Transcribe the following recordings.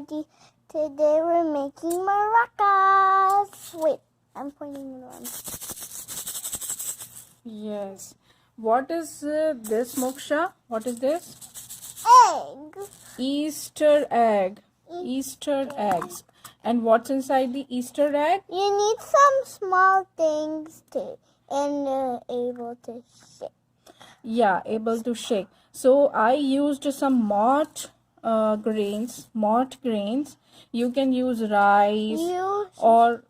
everybody. Today we're making maracas. Wait, I'm pointing it on. Yes. What is this, Moksha? What is this? Egg. Easter egg. Easter eggs. And what's inside the Easter egg? You need some small things to and able to shake. Yeah, able to shake. So I used some malt grains. You can use rice or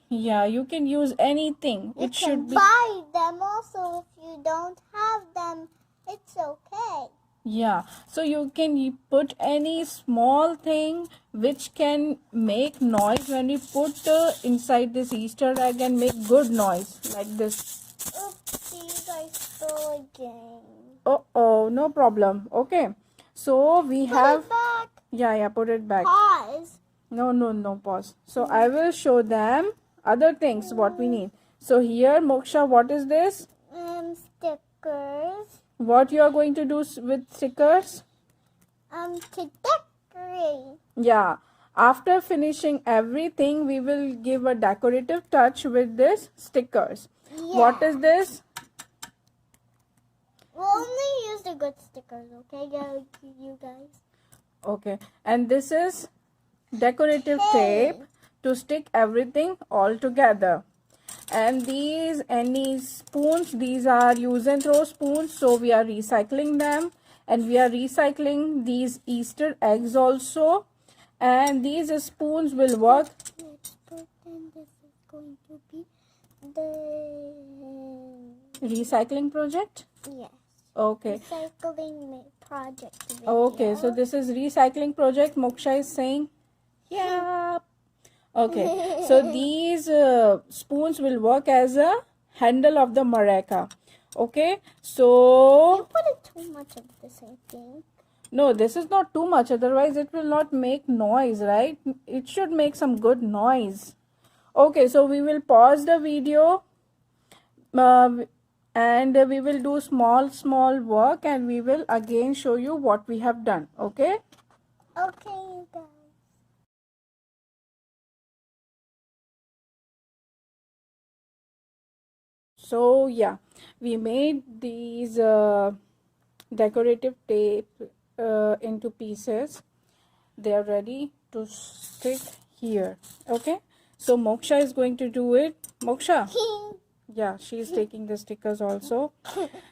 yeah, you can use anything. You It should be buy them also. If you don't have them, it's okay. yeah. So you can put any small thing which can make noise when you put inside this Easter egg and make good noise like this. Oopsies, I stole again. Oh, no problem. Okay. So we have Put it back. yeah, put it back. Pause. No, pause. So I will show them other things what we need. So here, Moksha, what is this? Stickers. What you are going to do with stickers? To decorate. Yeah. After finishing everything, we will give a decorative touch with this stickers. Yeah. What is this? We'll only use the good stickers, okay, you guys? Okay. And this is decorative tape to stick everything all together. And these any spoons, these are use and throw spoons, so we are recycling them, and we are recycling these Easter eggs also, and these spoons will work. But then this is going to be the Recycling project. yes. Okay. Recycling project video. Okay, so this is recycling project, Moksha is saying. Yeah. Okay, so these spoons will work as a handle of the maraca. Okay, so You put it too much of this, I think. no, this is not too much, otherwise it will not make noise, right? It should make some good noise. Okay, so we will pause the video and we will do small work, and we will again show you what we have done. Okay. Okay, you guys. So yeah, we made these decorative tape into pieces. They are ready to stick here. Okay, so Moksha is going to do it. Moksha, yeah, she is taking the stickers also.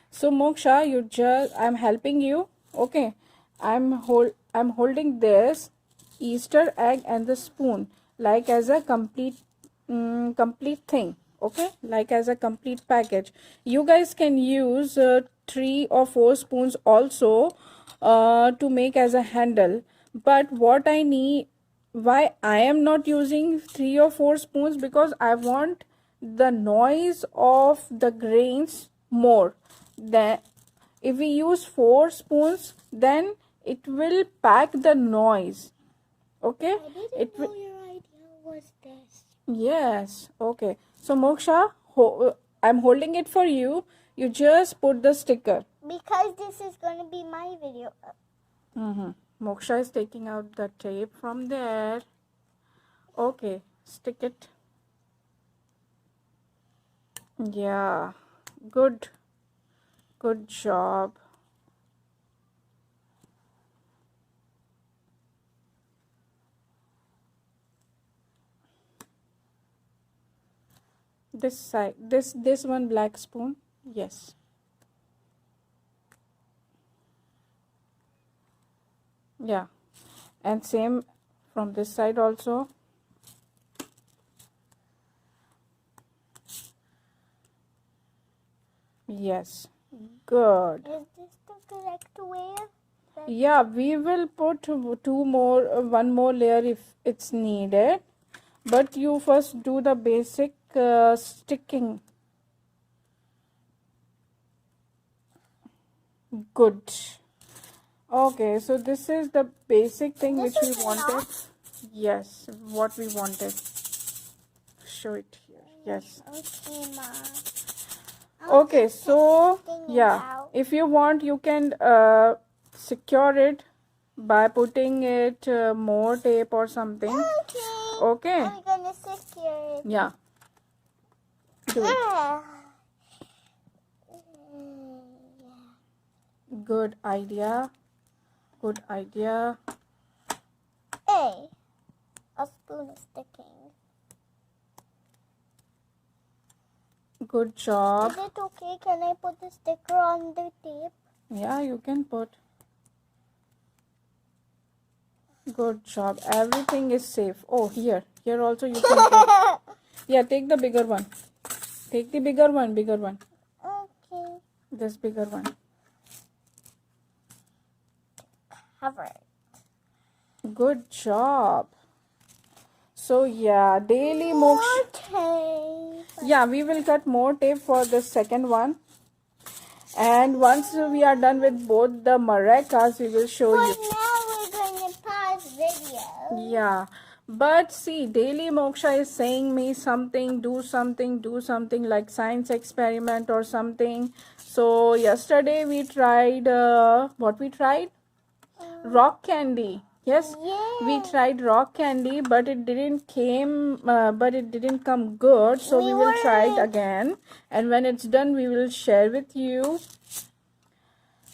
So Moksha, I'm helping you. Okay, I'm holding this Easter egg and the spoon like as a complete thing. Okay, like as a complete package. You guys can use 3 or 4 spoons also to make as a handle, but what I need, why I am not using 3 or 4 spoons, because I want the noise of the grains more. Then if we use 4 spoons, then it will pack the noise. Okay, I didn't know your idea was this. yes. Okay, so Moksha, I'm holding it for you. You just put the sticker. Because this is going to be my video. Moksha is taking out the tape from there. Okay, stick it. Yeah, good job. This side, this one black spoon. Yes. Yeah, and same from this side also. Yes, good. Is this the correct way? Yeah, we will put one more layer if it's needed, but you first do the basic sticking. Good. Okay, so this is the basic thing which we wanted. Yes, what we wanted. Show it here. Yes. Okay, Ma. Okay, so yeah, if you want, you can secure it by putting it more tape or something. Okay. Okay. I'm gonna secure it. Yeah. Do it. Good idea. Good idea. Hey, a spoon is sticking. Good job. Is it okay? Can I put the sticker on the tape? Yeah, you can put. Good job. Everything is safe. Oh, here. Here also you can put. Yeah, take the bigger one. Take the bigger one. Bigger one. Okay. This bigger one. Cover it. Good job. So yeah, daily moksha. Okay. Yeah, we will cut more tape for the second one. And once we are done with both the maracas, we will show For you. now, we're going to pause video. Yeah. But see, daily moksha is saying me something, do something like science experiment or something. So yesterday we tried, what we tried? Rock candy. Yes, we tried rock candy, but it didn't come good. So we will try it again, and when it's done, we will share with you.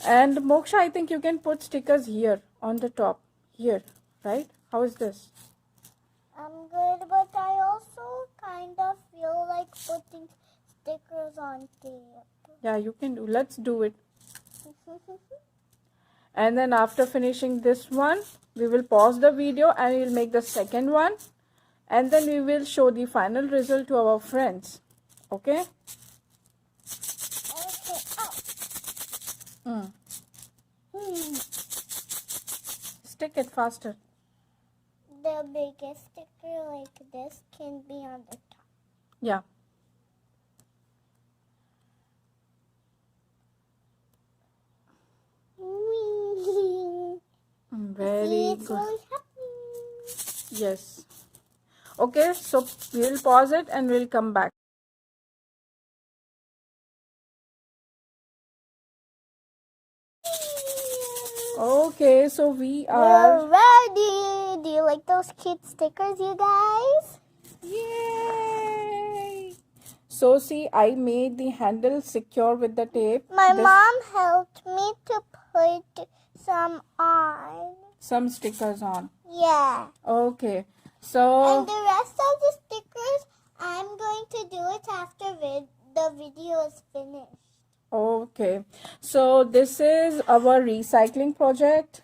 And Moksha, I think you can put stickers here on the top, here, right? How is this? I'm good, but I also kind of feel like putting stickers on tape. Yeah, you can do. Let's do it. And then after finishing this one, we will pause the video and we will make the second one. And then we will show the final result to our friends. Okay? Okay. Oh. Stick it faster. The biggest sticker like this can be on the top. Yeah. Very It's good. really happy. Yes. Okay, so we'll pause it and we'll come back. Okay, so we are We're ready. Do you like those cute stickers, you guys? Yay! So see, I made the handle secure with the tape. My mom helped me to put some on. Some stickers on. Yeah. Okay. So And the rest of the stickers, I'm going to do it after the video is finished. okay. So this is our recycling project.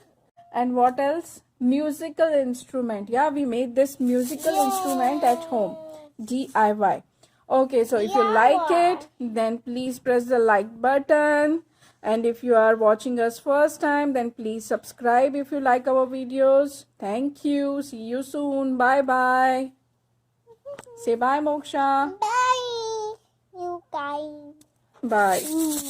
And what else? Musical instrument. Yeah, we made this musical instrument at home. DIY. Okay, so if you like it, then please press the like button. And if you are watching us first time, then please subscribe if you like our videos. Thank you. See you soon. Bye bye. Say bye, Moksha. Bye, you guys. Bye.